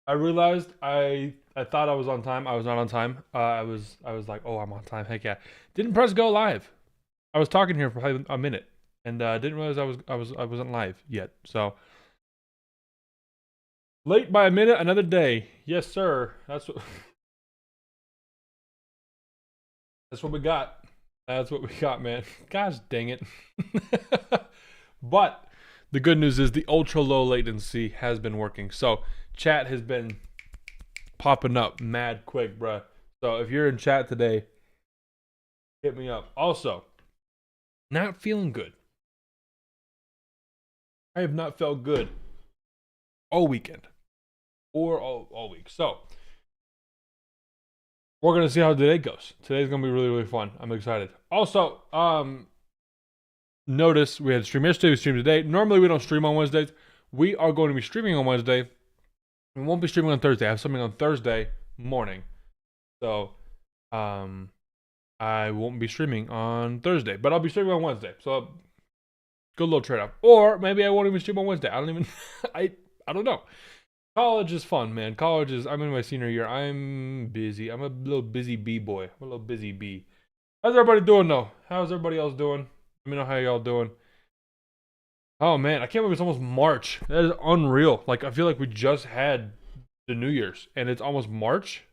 I realized I thought I was on time. I was not on time. I was like, oh, I'm on time. Heck yeah! Didn't press go live. I was talking here for probably a minute, and didn't realize I wasn't live yet. So late by a minute, another day. Yes, sir. That's what we got. That's what we got, man. Gosh dang it. But the good news is the ultra low latency has been working. So chat has been popping up mad quick, bruh. So if you're in chat today, hit me up. Also, not feeling good. I have not felt good all weekend or all week. So we're gonna see how today goes. Today's gonna be really, really fun. I'm excited. Also, notice we had stream yesterday, we streamed today. Normally we don't stream on Wednesdays. We are going to be streaming on Wednesday. We won't be streaming on Thursday. I have something on Thursday morning. So I won't be streaming on Thursday, but I'll be streaming on Wednesday. So good little trade-off. Or maybe I won't even stream on Wednesday. I don't even I don't know. College is fun, man. I'm in my senior year. I'm busy. I'm a little busy bee boy. I'm a little busy bee. How's everybody doing though? How's everybody else doing? Let me know how y'all doing. Oh man, I can't believe it's almost March. That is unreal. Like I feel like we just had the New Year's and it's almost March.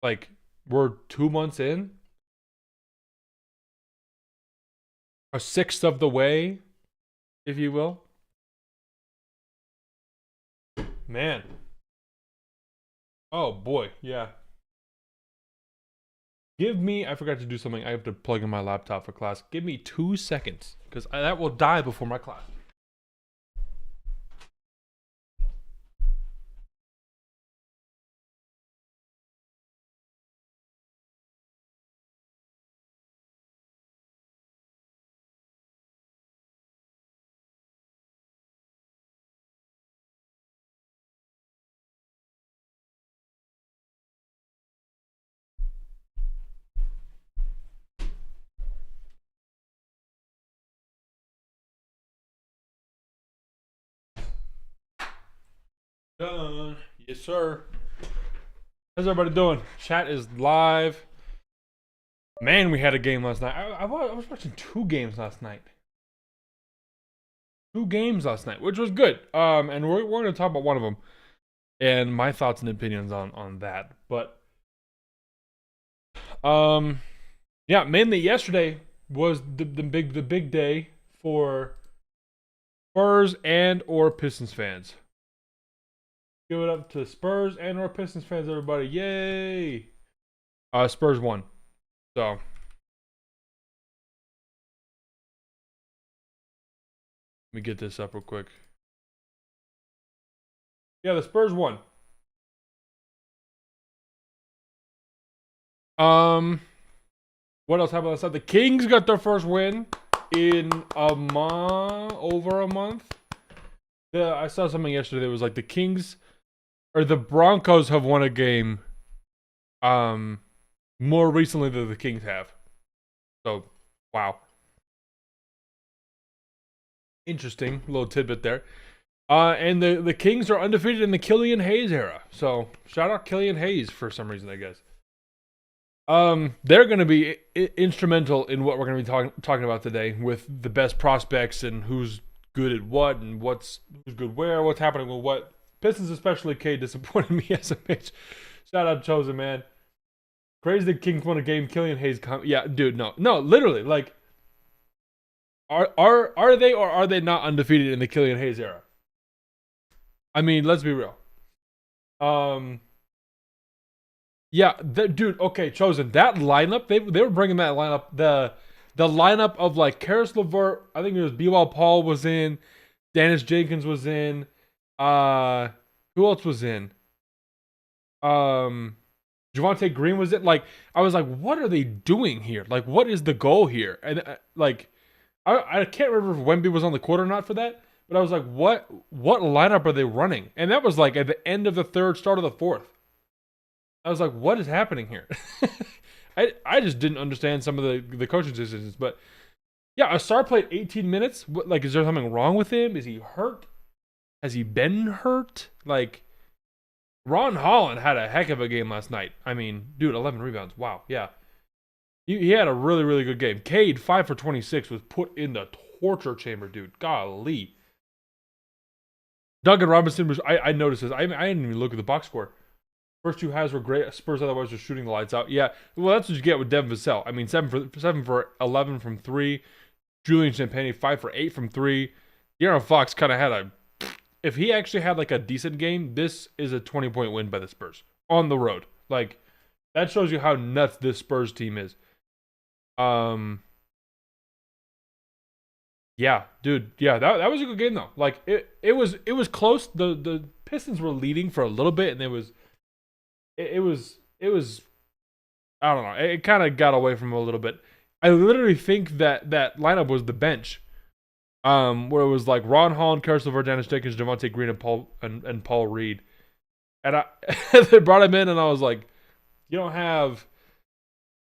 Like we're 2 months in. A sixth of the way, if you will. Man. Oh boy, yeah. I forgot to do something. I have to plug in my laptop for class. Give me 2 seconds, because that will die before my class. Done. Yes, sir. How's everybody doing? Chat is live. Man, we had a game last night. I was watching 2 games last night. 2 games last night, which was good. And we're going to talk about one of them and my thoughts and opinions on that. But yeah, mainly yesterday was the big day for Spurs and or Pistons fans. Give it up to Spurs and or Pistons fans, everybody. Yay! Spurs won. So let me get this up real quick. Yeah, the Spurs won. What else happened last night? The Kings got their first win in over a month. Yeah, I saw something yesterday that was like the Kings or the Broncos have won a game more recently than the Kings have. So, wow. Interesting little tidbit there. And the Kings are undefeated in the Killian Hayes era. So, shout out Killian Hayes for some reason, I guess. They're going to be instrumental in what we're going to be talking about today with the best prospects and who's good at what and who's good where, what's happening with what. Pistons, especially K, disappointed me as a bitch. Shout out Chosen, man. Crazy the Kings won a game. Killian Hayes, yeah, dude, no, literally, like, are they or are they not undefeated in the Killian Hayes era? I mean, let's be real. Yeah, dude. Okay, Chosen. That lineup, they were bringing that lineup. The lineup of like Karis LeVert. I think it was B-Ball Paul was in. Dennis Jenkins was in. Who else was in? Javonte Green was it? Like, I was like, what are they doing here? Like, what is the goal here? And like, I can't remember if Wemby was on the court or not for that. But I was like, what lineup are they running? And that was like at the end of the third, start of the fourth. I was like, what is happening here? I just didn't understand some of the coaching decisions. But yeah, Asar played 18 minutes. Like, is there something wrong with him? Is he hurt? Has he been hurt? Like, Ron Holland had a heck of a game last night. I mean, dude, 11 rebounds. Wow, yeah. He had a really, really good game. Cade, 5 for 26, was put in the torture chamber, dude. Golly. Duncan Robinson was, I noticed this. I didn't even look at the box score. First two halves were great. Spurs otherwise were shooting the lights out. Yeah, well, that's what you get with Devin Vassell. I mean, 7 for 11 from 3. Julian Champagnie, 5 for 8 from 3. De'Aaron Fox kind of had a... If he actually had like a decent game, this is a 20-point win by the Spurs on the road. Like, that shows you how nuts this Spurs team is. Yeah, dude. Yeah, that was a good game though. Like it was close. The Pistons were leading for a little bit, and it was I don't know. It kind of got away from him a little bit. I literally think that lineup was the bench. Where it was like Ron Holland, Caris LeVert, Dennis Dickens, Javonte Green, and Paul Reed. And they brought him in, and I was like, you don't have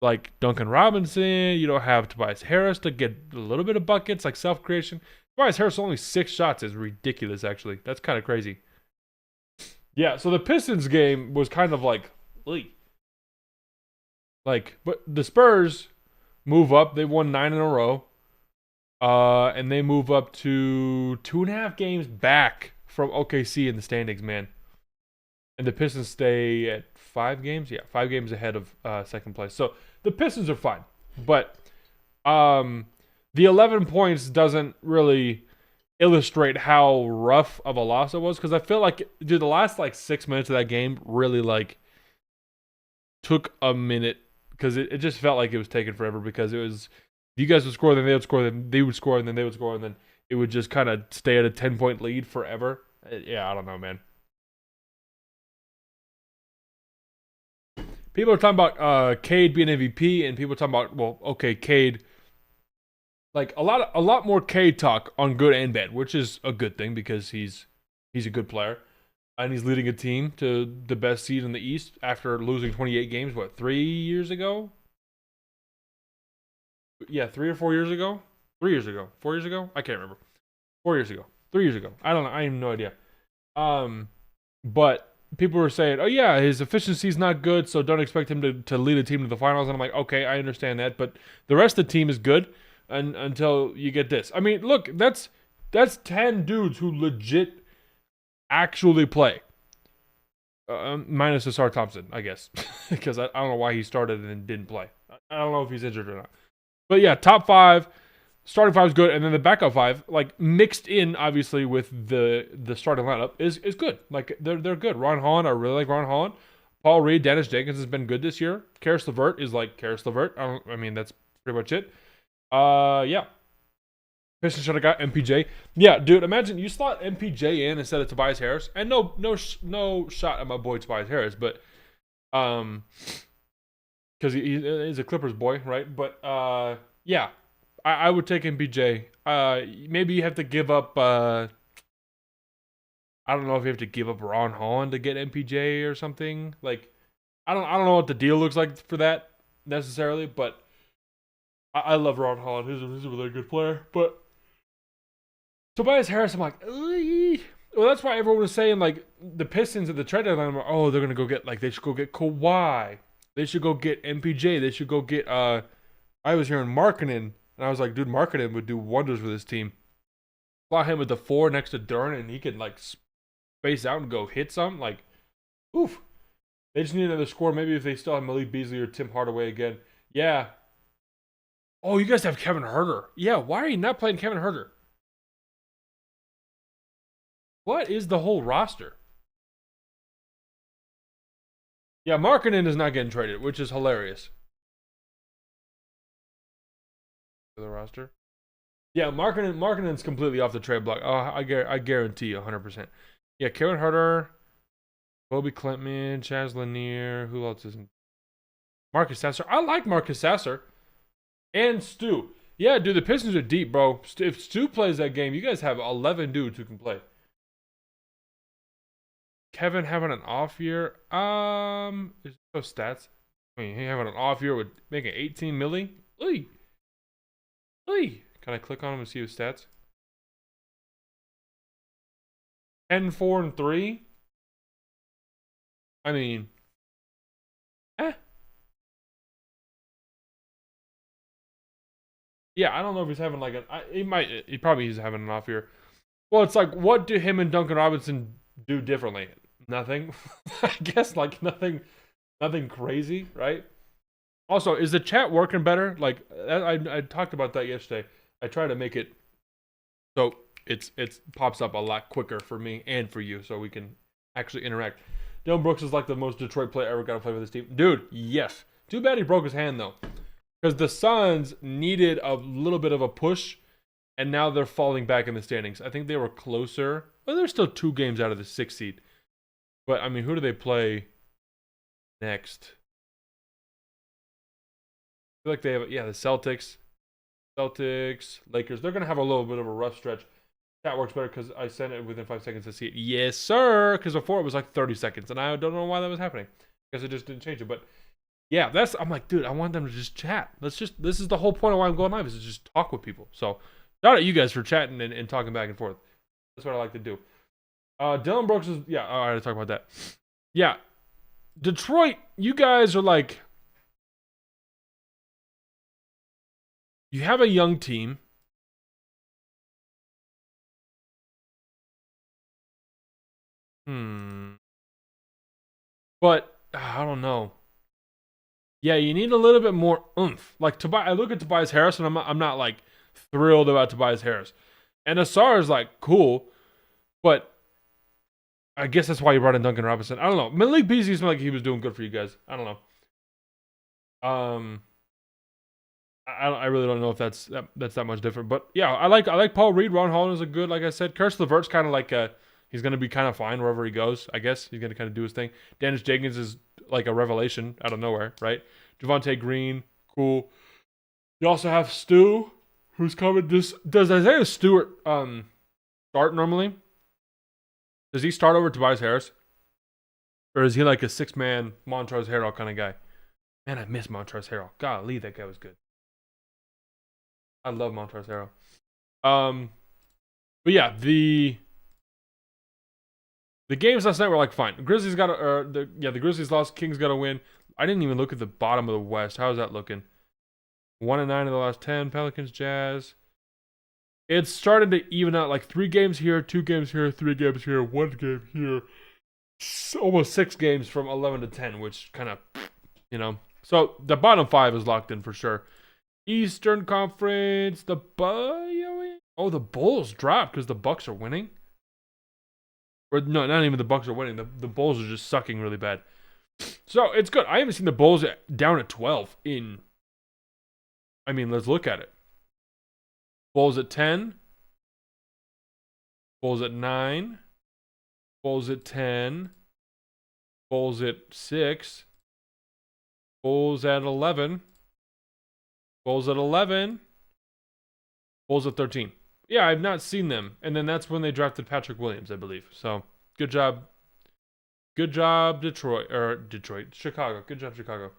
like Duncan Robinson, you don't have Tobias Harris to get a little bit of buckets, like self-creation. Tobias Harris only 6 shots is ridiculous, actually. That's kind of crazy. Yeah, so the Pistons game was kind of like, but the Spurs move up. They won 9 in a row. And they move up to 2.5 games back from OKC in the standings, man. And the Pistons stay at 5 games? Yeah, 5 games ahead of second place. So the Pistons are fine. But the 11 points doesn't really illustrate how rough of a loss it was. Because I feel like, dude, the last like 6 minutes of that game really like took a minute. Because it just felt like it was taking forever. Because it was, you guys would score, then they would score, then they would score, and then they would score. And then it would just kind of stay at a 10-point lead forever. Yeah, I don't know, man. People are talking about Cade being MVP, and people are talking about, well, okay, Cade. Like a lot more Cade talk on good and bad, which is a good thing because he's a good player, and he's leading a team to the best seed in the East after losing 28 games. What, 3 years ago? Yeah, 3 or 4 years ago. 3 years ago. 4 years ago. I can't remember. 4 years ago. 3 years ago. I don't know. I have no idea. But people were saying, oh yeah, his efficiency is not good, so don't expect him to lead a team to the finals. And I'm like, okay, I understand that, but the rest of the team is good until you get this. I mean, look, that's 10 dudes who legit actually play. Minus Asar Thompson, I guess, because I don't know why he started and didn't play. I don't know if he's injured or not. But yeah, top 5. Starting 5 is good, and then the backup 5, like mixed in obviously with the starting lineup, is good. Like they're good. Ron Holland, I really like Ron Holland. Paul Reed, Dennis Jenkins has been good this year. Caris LeVert is like Caris LeVert. I mean that's pretty much it. Yeah. Pistons should have got MPJ. Yeah, dude, imagine you slot MPJ in instead of Tobias Harris, and no shot at my boy Tobias Harris, but because he's a Clippers boy, right? But yeah. I would take MPJ. Maybe you have to give up. I don't know if you have to give up Ron Holland to get MPJ or something. Like, I don't know what the deal looks like for that necessarily. But I love Ron Holland. He's a really good player. But Tobias Harris, I'm like, well, that's why everyone was saying like the Pistons at the trade deadline. Oh, they're gonna go get they should go get Kawhi. They should go get MPJ. They should go get. I was hearing Markkanen. And I was like, dude, Markkanen would do wonders for this team. Slot him at the 4 next to Duren, and he could like space out and go hit some. Like, oof. They just need another score. Maybe if they still have Malik Beasley or Tim Hardaway again. Yeah. Oh, you guys have Kevin Huerter. Yeah, why are you not playing Kevin Huerter? What is the whole roster? Yeah, Markkanen is not getting traded, which is hilarious. For the roster. Yeah, Markkanen's completely off the trade block. Oh, I guarantee you 100%. Yeah, Kevin Huerter, Bobby Klintman, Chaz Lanier. Who else isn't? Marcus Sasser. I like Marcus Sasser. And Stu. Yeah, dude, the Pistons are deep, bro. If Stu plays that game, you guys have 11 dudes who can play. Kevin having an off year. Is those stats? I mean, he having an off year with making 18 milli. Oy. Oy. Can I click on him and see his stats? 10, 4, and 3. I mean, eh. Yeah, I don't know if he's having like he probably is having an off year. Well, it's like, what do him and Duncan Robinson do differently? Nothing. I guess like nothing crazy, right? Also, is the chat working better? Like I talked about that yesterday. I try to make it so it's pops up a lot quicker for me and for you, so we can actually interact. Dylan Brooks is like the most Detroit player ever got to play with this team, dude. Yes. Too bad he broke his hand though, because the Suns needed a little bit of a push, and now they're falling back in the standings. I think they were closer. Well, they're still 2 games out of the 6th seed. But I mean, who do they play next? I feel like they have, the Celtics, Lakers. They're gonna have a little bit of a rough stretch. That works better because I sent it within 5 seconds to see it. Yes, sir. Because before it was like 30 seconds, and I don't know why that was happening. Because it just didn't change it. But yeah, I'm like, dude, I want them to just chat. This is the whole point of why I'm going live, is to just talk with people. So shout out you guys for chatting and talking back and forth. That's what I like to do. Dylan Brooks is, I already talked about that. Yeah, Detroit, you guys are like, you have a young team. But I don't know. Yeah, you need a little bit more oomph. Like I look at Tobias Harris, and I'm not like thrilled about Tobias Harris. And Ausar is like cool, but I guess that's why you brought in Duncan Robinson. I don't know. Malik Beasley seemed like he was doing good for you guys. I don't know. I really don't know if that's that much different. But yeah, I like Paul Reed. Ron Holland is a good, like I said. Karis LeVert's kind of like he's gonna be kind of fine wherever he goes. I guess he's gonna kind of do his thing. Dennis Jenkins is like a revelation out of nowhere, right? Javonte Green, cool. You also have Stu, who's coming. Does Isaiah Stewart start normally? Does he start over Tobias Harris? Or is he like a 6-man Montrezl Harrell kind of guy? Man, I miss Montrezl Harrell. Golly, that guy was good. I love Montrezl Harrell. But yeah, the games last night were like fine. Grizzlies got the Grizzlies lost. Kings got a win. I didn't even look at the bottom of the West. How's that looking? 1-9 in the last 10. Pelicans, Jazz. It's starting to even out, like 3 games here, 2 games here, 3 games here, 1 game here. Almost 6 games from 11 to 10, which kind of, So the bottom 5 is locked in for sure. Eastern Conference, the Bulls dropped because the Bucks are winning. Or no, not even the Bucks are winning. The Bulls are just sucking really bad. So it's good. I haven't seen the Bulls down at 12 in. I mean, let's look at it. Bulls at 10. Bulls at 9. Bulls at 10. Bulls at 6. Bulls at 11. Bulls at 11. Bulls at 13. Yeah, I've not seen them. And then that's when they drafted Patrick Williams, I believe. So, good job. Good job, Chicago. Good job, Chicago.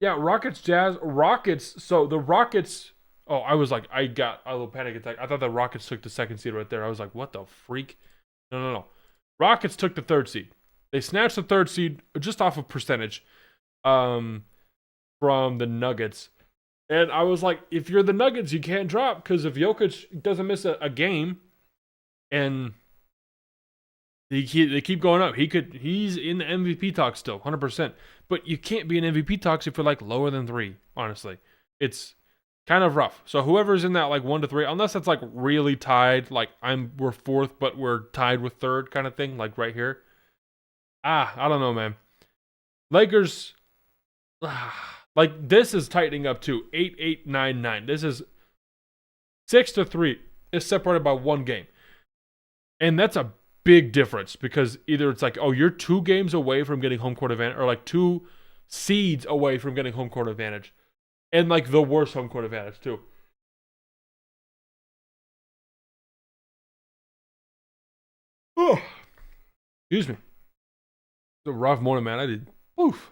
Yeah, Rockets, Jazz. Rockets. So, the Rockets. Oh, I was like, I got a little panic attack. I thought the Rockets took the 2nd seed right there. I was like, what the freak? No. Rockets took the 3rd seed. They snatched the 3rd seed just off of percentage from the Nuggets. And I was like, if you're the Nuggets, you can't drop, because if Jokic doesn't miss a game and they keep going up, he's in the MVP talk still, 100%. But you can't be in MVP talks if you're like lower than 3, honestly. It's kind of rough. So whoever's in that like 1 to 3, unless it's like really tied, like we're 4th, but we're tied with 3rd kind of thing, like right here. I don't know, man. Lakers, like this is tightening up too. 8-8, 9-9. This is 6 to 3. It's separated by 1 game. And that's a big difference, because either it's like, oh, you're 2 games away from getting home court advantage, or like 2 seeds away from getting home court advantage. And like the worst home court advantage too. Oh, excuse me. It's a rough morning, man.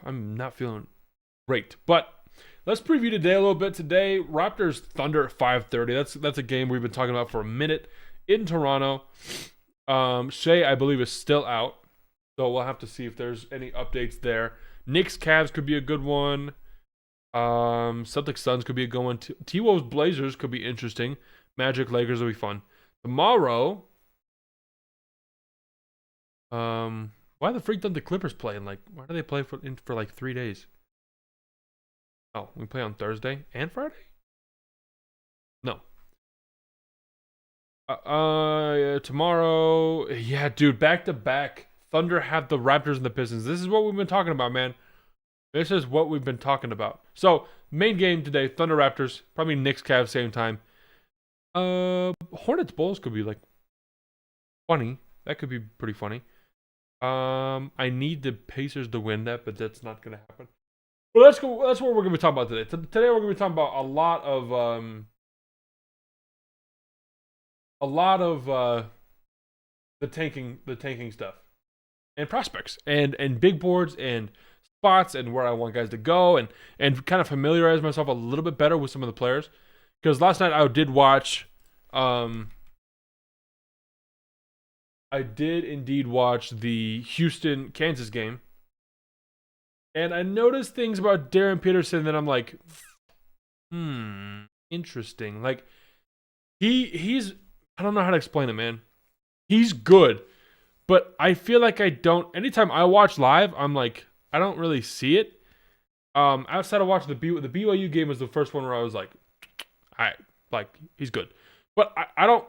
I'm not feeling great. But let's preview today a little bit. Today, Raptors Thunder at 5:30. That's a game we've been talking about for a minute in Toronto. Shea, I believe, is still out. So we'll have to see if there's any updates there. Knicks Cavs could be a good one. Celtics Suns could be a good one. T-Wolves Blazers could be interesting. Magic Lakers will be fun. Tomorrow, why the freak don't the Clippers play? And like, why do they play for like 3 days? Oh, we play on Thursday and Friday? No. Tomorrow, yeah, dude, back to back. Thunder have the Raptors and the Pistons. This is what we've been talking about, man. This is what we've been talking about. So, main game today, Thunder Raptors, probably Knicks Cavs same time. Hornets Bulls could be like funny. That could be pretty funny. I need the Pacers to win that, but that's not gonna happen. Well, let's go. That's what we're gonna be talking about today. Today we're gonna be talking about a lot of the tanking stuff and prospects and big boards and spots and where I want guys to go and kind of familiarize myself a little bit better with some of the players, because last night I did watch I did indeed watch the Houston Kansas game, and I noticed things about Darren Peterson that I'm like, interesting. Like he's I don't know how to explain it, man. He's good, but I feel like I don't. Anytime I watch live, I'm like, I don't really see it. Outside of watching the BYU game was the first one where I was like, all right, like he's good, but I don't.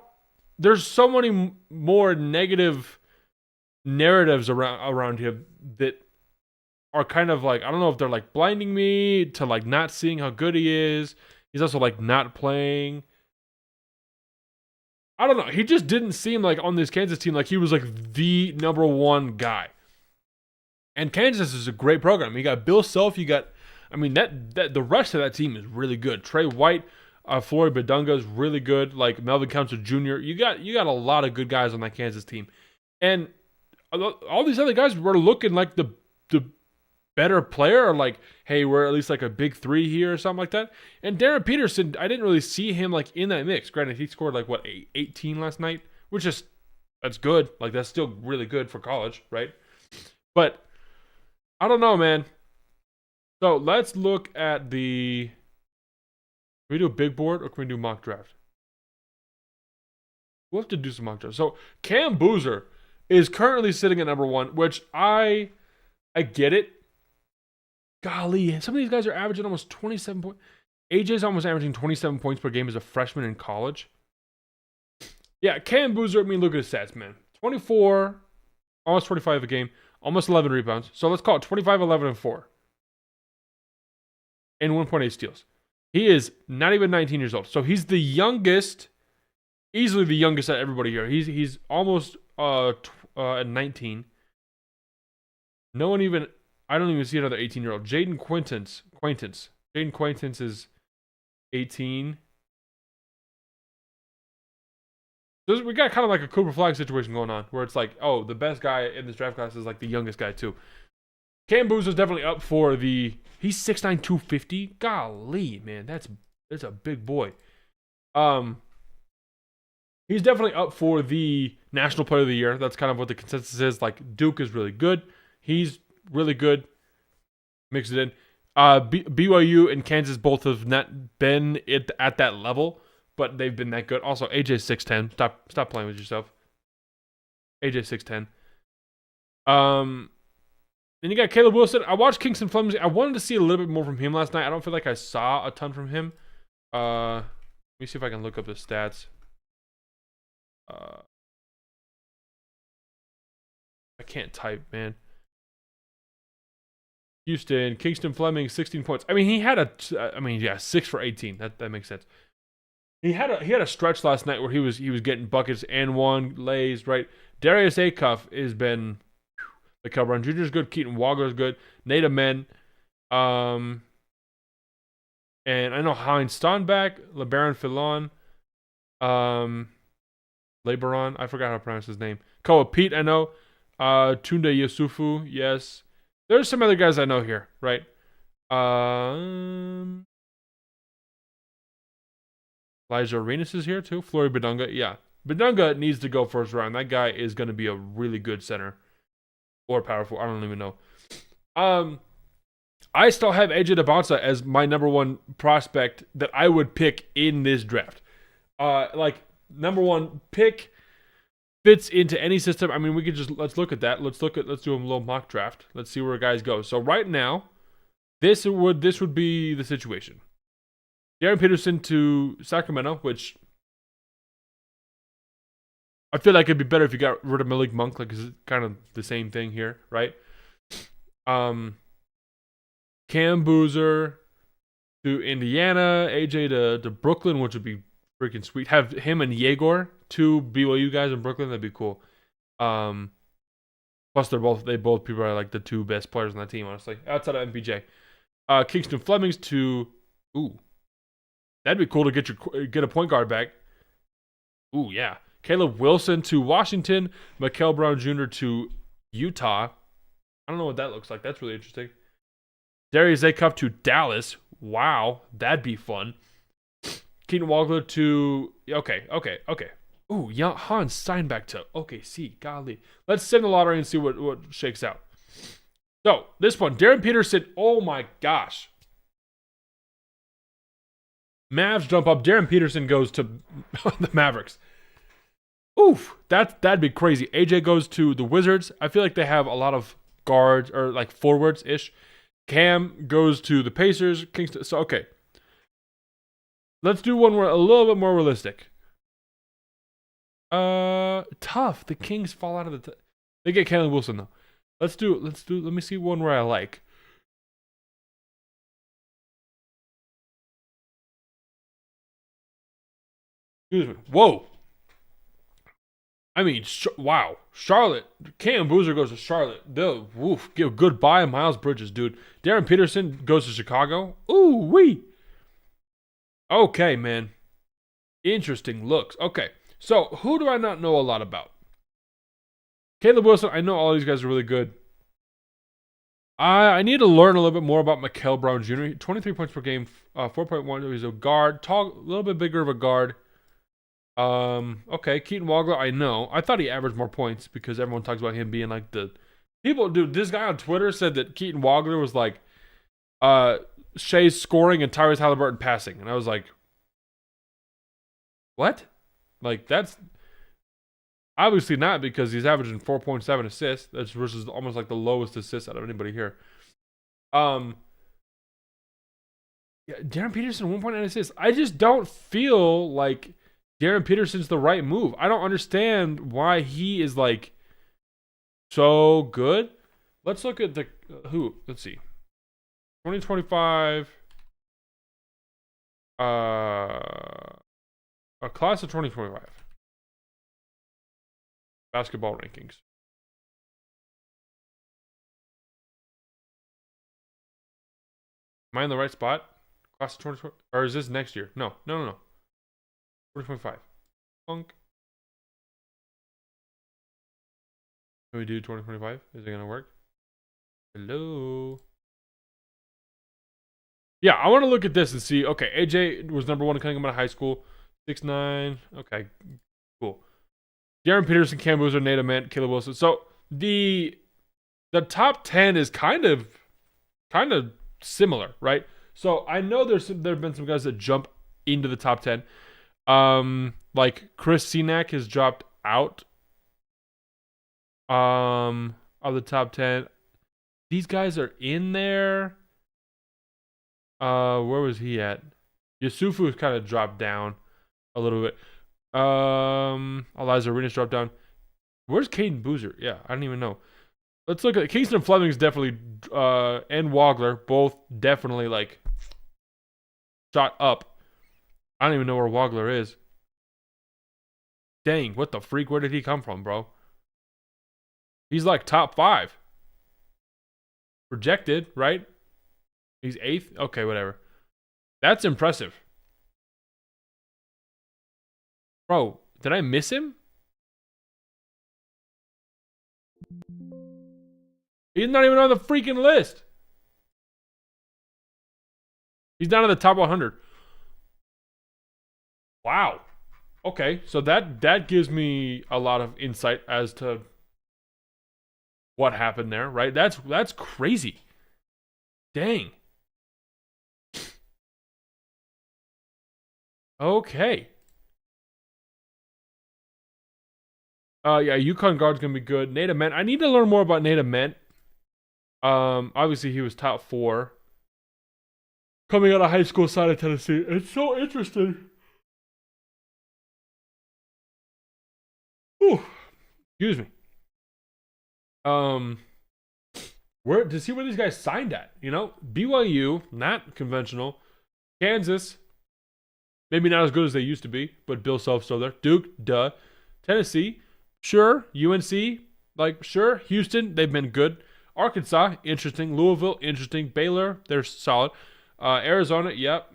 There's so many more negative narratives around him that are kind of like, I don't know if they're like blinding me to like not seeing how good he is. He's also like not playing. I don't know. He just didn't seem like on this Kansas team like he was like the number one guy. And Kansas is a great program. You got Bill Self. You got, I mean, that the rest of that team is really good. Trey White, Floyd Badunga is really good. Like Melvin Council Jr. You got a lot of good guys on that Kansas team, and all these other guys were looking like the better player, or like, hey, we're at least like a big three here or something like that. And Darren Peterson, I didn't really see him like in that mix. Granted, he scored like what 18 last night, which is that's good. Like that's still really good for college, right? But I don't know, man. So let's look at the. Can we do a big board or can we do mock draft? We'll have to do some mock draft. So Cam Boozer is currently sitting at number one, which I get it. Golly, some of these guys are averaging almost 27 points. AJ's almost averaging 27 points per game as a freshman in college. Yeah, Cam Boozer, I mean, look at his stats, man. 24, almost 25 a game, almost 11 rebounds. So let's call it 25, 11, and 4. And 1.8 steals. He is not even 19 years old. So he's the youngest, easily the youngest at everybody here. He's almost at 19. No one even, I don't even see another 18-year-old. Jaden Quaintance. Jaden Quaintance is 18. So we got kind of like a Cooper Flag situation going on, where it's like, oh, the best guy in this draft class is like the youngest guy too. Cam Boozer is definitely up for the. He's 6'9", 250. Golly, man, that's a big boy. He's definitely up for the National Player of the Year. That's kind of what the consensus is. Like Duke is really good. He's really good. Mix it in. BYU and Kansas both have not been at that level, but they've been that good. Also, AJ's 6'10". Stop playing with yourself. AJ 6'10". Then you got Caleb Wilson. I watched Kingston Fleming. I wanted to see a little bit more from him last night. I don't feel like I saw a ton from him. Let me see if I can look up his stats. I can't type, man. Houston, Kingston Fleming, 16 points. I mean, he had 6 for 18. That makes sense. He had a stretch last night where he was getting buckets and one lays, right? Darius Acuff has been the cover run. Junior's good. Keaton Walker's good. Nate Amen. And I know Heinz Stonback, LeBaron Filon, LeBaron. I forgot how to pronounce his name. Koa Pete, I know. Tunde Yusufu, yes. There's some other guys I know here, right? Elijah Arenas is here too. Flory Badunga, yeah. Benunga needs to go first round. That guy is going to be a really good center or powerful. I don't even know. I still have AJ DeBonsa as my number one prospect that I would pick in this draft. Like number one pick fits into any system. I mean, we could just let's look at that. Let's do a little mock draft. Let's see where guys go. So right now, this would be the situation. Darren Peterson to Sacramento, which I feel like it'd be better if you got rid of Malik Monk. Like it's kind of the same thing here, right? Cam Boozer to Indiana, AJ to Brooklyn, which would be freaking sweet. Have him and Yegor, two BYU guys in Brooklyn. That'd be cool. Plus, they both people are like the two best players on that team, honestly, outside of MPJ. Kingston Flemings to that'd be cool to get a point guard back. Ooh, yeah. Caleb Wilson to Washington, Mikel Brown Jr. to Utah. I don't know what that looks like. That's really interesting. Darius Acuff to Dallas. Wow, that'd be fun. Keaton Wagler to okay. Ooh, Hans Steinbeck to OKC. Golly, let's send the lottery and see what shakes out. So this one, Darren Peterson. Oh my gosh, Mavs jump up. Darren Peterson goes to the Mavericks. Oof, that'd be crazy. AJ goes to the Wizards. I feel like they have a lot of guards or like forwards ish. Cam goes to the Pacers. Kingston. So okay, let's do one a little bit more realistic. Tough. The Kings fall out of they get Caleb Wilson though. Let me see one where I like. Excuse me. Whoa. I mean, wow. Charlotte. Cam Boozer goes to Charlotte. They'll give goodbye Miles Bridges, dude. Darren Peterson goes to Chicago. Ooh, wee. Okay, man. Interesting looks. Okay. So, who do I not know a lot about? Caleb Wilson, I know all these guys are really good. I need to learn a little bit more about Mikel Brown Jr. 23 points per game, 4.1. He's a guard, tall, a little bit bigger of a guard. Okay, Keaton Wagler, I know. I thought he averaged more points because everyone talks about him being like the people. Dude, this guy on Twitter said that Keaton Wagler was like Shea's scoring and Tyrese Halliburton passing, and I was like, what? Like that's obviously not because he's averaging 4.7 assists. That's versus almost like the lowest assists out of anybody here. Yeah, Darren Peterson 1.9 assists. I just don't feel like Darren Peterson's the right move. I don't understand why he is like so good. Let's look at the who. Let's see. 2025 a class of 2025 basketball rankings. Am I in the right spot? Class of 2020, or is this next year? No. 2025. Funk. Can we do 2025? Is it gonna work? Hello. Yeah, I want to look at this and see. Okay, AJ was number one coming out of high school. 6'9". Okay, cool. Darren Peterson, Cam Boozer, Nate Ament, Caleb Wilson. So the top 10 is kind of similar, right? So I know there have been some guys that jump into the top 10. Like Chris Senac has dropped out of the top 10. These guys are in there. Where was he at? Yusufu has kind of dropped down a little bit. Eliza Arenas dropped down. Where's Caden Boozer? Yeah, I don't even know. Let's look at Kingston Fleming's definitely and Wagler both definitely like shot up. I don't even know where Wagler is. Dang, what the freak? Where did he come from, bro? He's like top 5. Projected, right? He's 8th? Okay, whatever. That's impressive. Bro, did I miss him? He's not even on the freaking list. He's not in the top 100. Wow. Okay, so that gives me a lot of insight as to what happened there, right? That's crazy. Dang. Okay. Yeah, UConn guard's gonna be good. Nate Ament. I need to learn more about Nate Ament. Obviously he was top 4 coming out of high school side of Tennessee. It's so interesting. Ooh, excuse me. Um, where to see where these guys signed at? You know, BYU, not conventional. Kansas, maybe not as good as they used to be, but Bill Self's still there. Duke, duh. Tennessee, sure. UNC, like sure. Houston, they've been good. Arkansas, interesting. Louisville, interesting. Baylor, they're solid. Arizona, yep.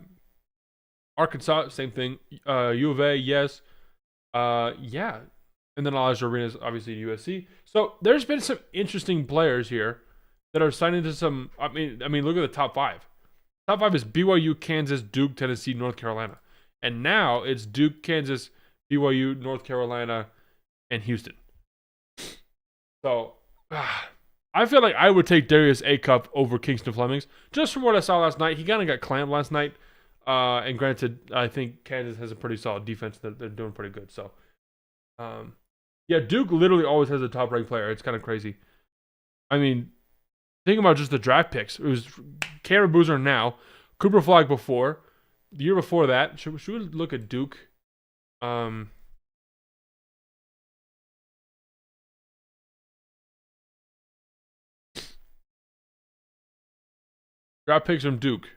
Arkansas, same thing. U of A, yes. Yeah. And then Elijah Arenas, obviously USC. So there's been some interesting players here that are signed into some. I mean, look at the top 5. Top 5 is BYU, Kansas, Duke, Tennessee, North Carolina, and now it's Duke, Kansas, BYU, North Carolina, and Houston. So I feel like I would take Darius Acuff over Kingston Flemings just from what I saw last night. He kind of got clamped last night. And granted, I think Kansas has a pretty solid defense. They're doing pretty good. So, yeah, Duke literally always has a top-ranked player. It's kind of crazy. I mean, think about just the draft picks. It was Cameron Boozer now, Cooper Flagg before, the year before that. Should we look at Duke? Draft picks from Duke.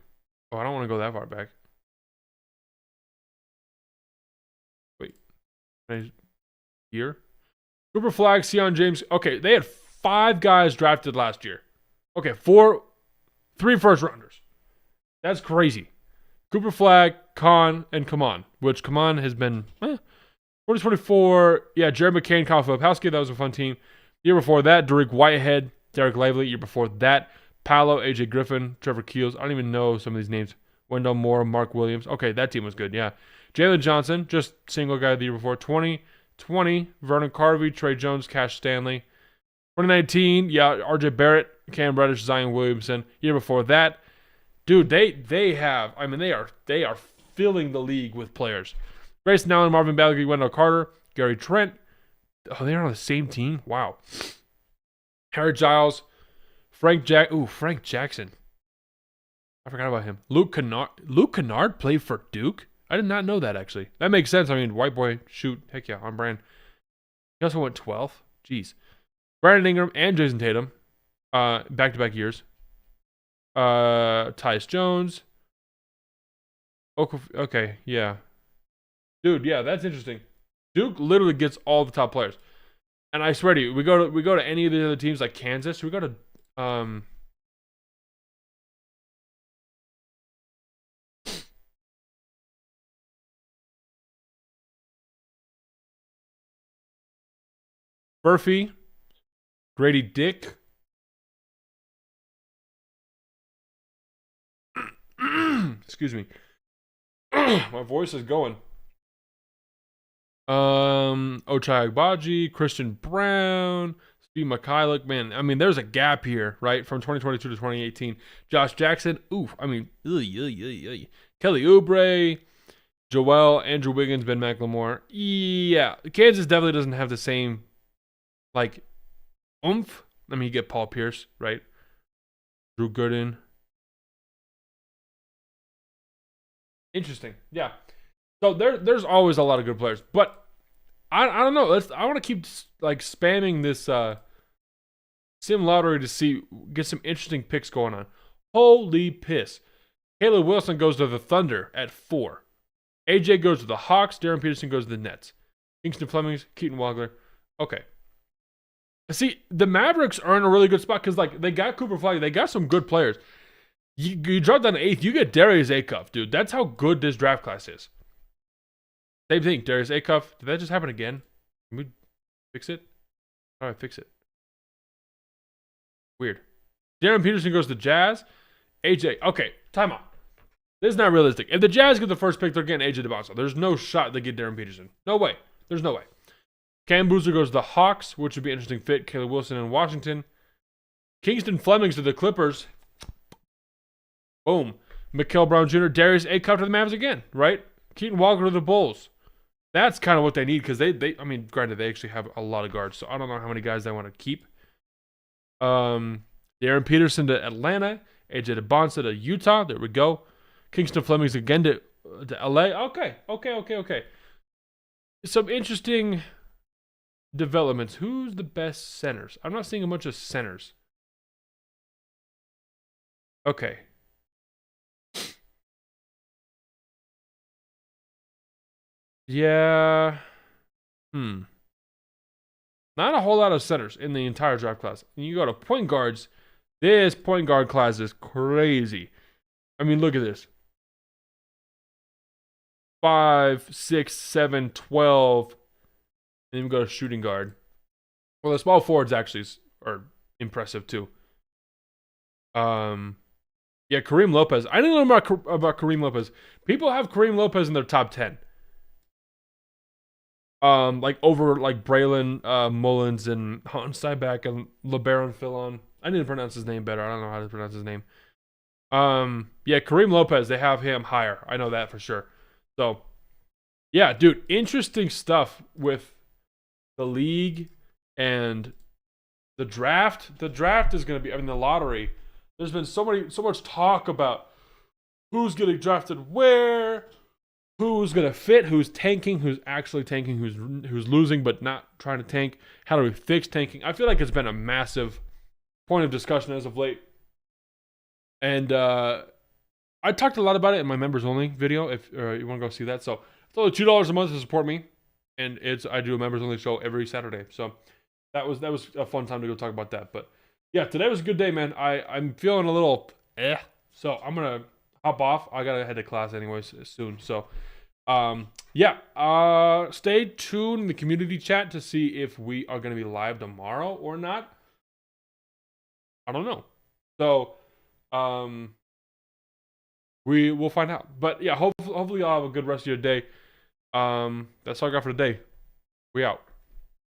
Oh, I don't want to go that far back. Wait. Year? Cooper Flagg, Sion James. Okay, they had 5 guys drafted last year. Okay, 3 first rounders. That's crazy. Cooper Flagg, Khan, and Kaman, which Kaman has been 2024. Yeah, Jared McCain, Kyle Filipowski. That was a fun team. Year before that, Derek Whitehead, Derek Lively. Year before that, Paolo, AJ Griffin, Trevor Keels. I don't even know some of these names. Wendell Moore, Mark Williams. Okay, that team was good, yeah. Jalen Johnson, just single guy the year before. 2020, Vernon Carvey, Trey Jones, Cash Stanley. 2019, yeah, RJ Barrett, Cam Reddish, Zion Williamson. Year before that, dude, they have. I mean, they are filling the league with players. Grayson Allen, Marvin Bagley, Wendell Carter, Gary Trent. Oh, they're on the same team. Wow. Harry Giles, Frank Jackson. I forgot about him. Luke Kennard played for Duke. I did not know that, actually. That makes sense. I mean, white boy, shoot. Heck yeah, on brand. He also went 12th. Jeez. Brandon Ingram and Jason Tatum. Back-to-back years. Tyus Jones. Okay, yeah. Dude, yeah, that's interesting. Duke literally gets all the top players. And I swear to you, we go to any of the other teams like Kansas, we go to Murphy, Grady Dick. Excuse me. My voice is going. Ochai Agbaji, Christian Brown, Steve Mikhailuk. Man, I mean, there's a gap here, right? From 2022 to 2018. Josh Jackson. Oof. I mean, Kelly Oubre, Joel, Andrew Wiggins, Ben McLemore. Yeah. Kansas definitely doesn't have the same, like, oomph. I mean, you get Paul Pierce, right? Drew Gooden. Interesting. Yeah. So there's always a lot of good players. But I don't know. I want to keep like spamming this sim lottery to get some interesting picks going on. Holy piss. Caleb Wilson goes to the Thunder at 4. AJ goes to the Hawks. Darren Peterson goes to the Nets. Kingston Flemings, Keaton Wagler. Okay. See, the Mavericks are in a really good spot because like they got Cooper Flagg. They got some good players. You drop down to 8th, you get Darius Acuff, dude. That's how good this draft class is. Same thing, Darius Acuff. Did that just happen again? Can we fix it? How do I fix it? Weird. Darren Peterson goes to Jazz. AJ. Okay, time out. This is not realistic. If the Jazz get the first pick, they're getting AJ DeBounce. There's no shot they get Darren Peterson. No way. There's no way. Cam Boozer goes to the Hawks, which would be an interesting fit. Caleb Wilson in Washington. Kingston Flemings to the Clippers. Boom. Mikal Brown Jr., Darius Acuff to the Mavs again, right? Keaton Walker to the Bulls. That's kind of what they need because I mean, granted, they actually have a lot of guards, so I don't know how many guys they want to keep. Darren Peterson to Atlanta. AJ DeBonsa to Utah. There we go. Kingston Flemings again to LA. Okay. Some interesting developments. Who's the best centers? I'm not seeing a bunch of centers. Okay. Yeah. Not a whole lot of centers in the entire draft class. And you go to point guards. This point guard class is crazy. I mean, look at this. 5, 6, 7, 12. And then we go to shooting guard. Well, the small forwards actually are impressive too. Yeah, Kareem Lopez. I didn't know about Kareem Lopez. People have Kareem Lopez in their top 10. Like over like Braylon Mullins and Hans Steinbeck and LeBaron Fillon. I need to pronounce his name better. I don't know how to pronounce his name. Yeah, Kareem Lopez, they have him higher. I know that for sure. So, yeah, dude, interesting stuff with the league and the draft. The draft is going to be, I mean, the lottery. There's been so much talk about who's getting drafted where, who's going to fit, who's tanking, who's actually tanking, who's losing but not trying to tank. How do we fix tanking? I feel like it's been a massive point of discussion as of late. And I talked a lot about it in my members only video if you want to go see that. So it's only $2 a month to support me. And I do a members only show every Saturday. So that was a fun time to go talk about that. But yeah, today was a good day, man. I'm feeling a little so I'm gonna hop off. I gotta head to class anyways soon. So stay tuned in the community chat to see if we are gonna be live tomorrow or not. I don't know. So we will find out. But yeah, hopefully y'all have a good rest of your day. That's all I got for today. We out.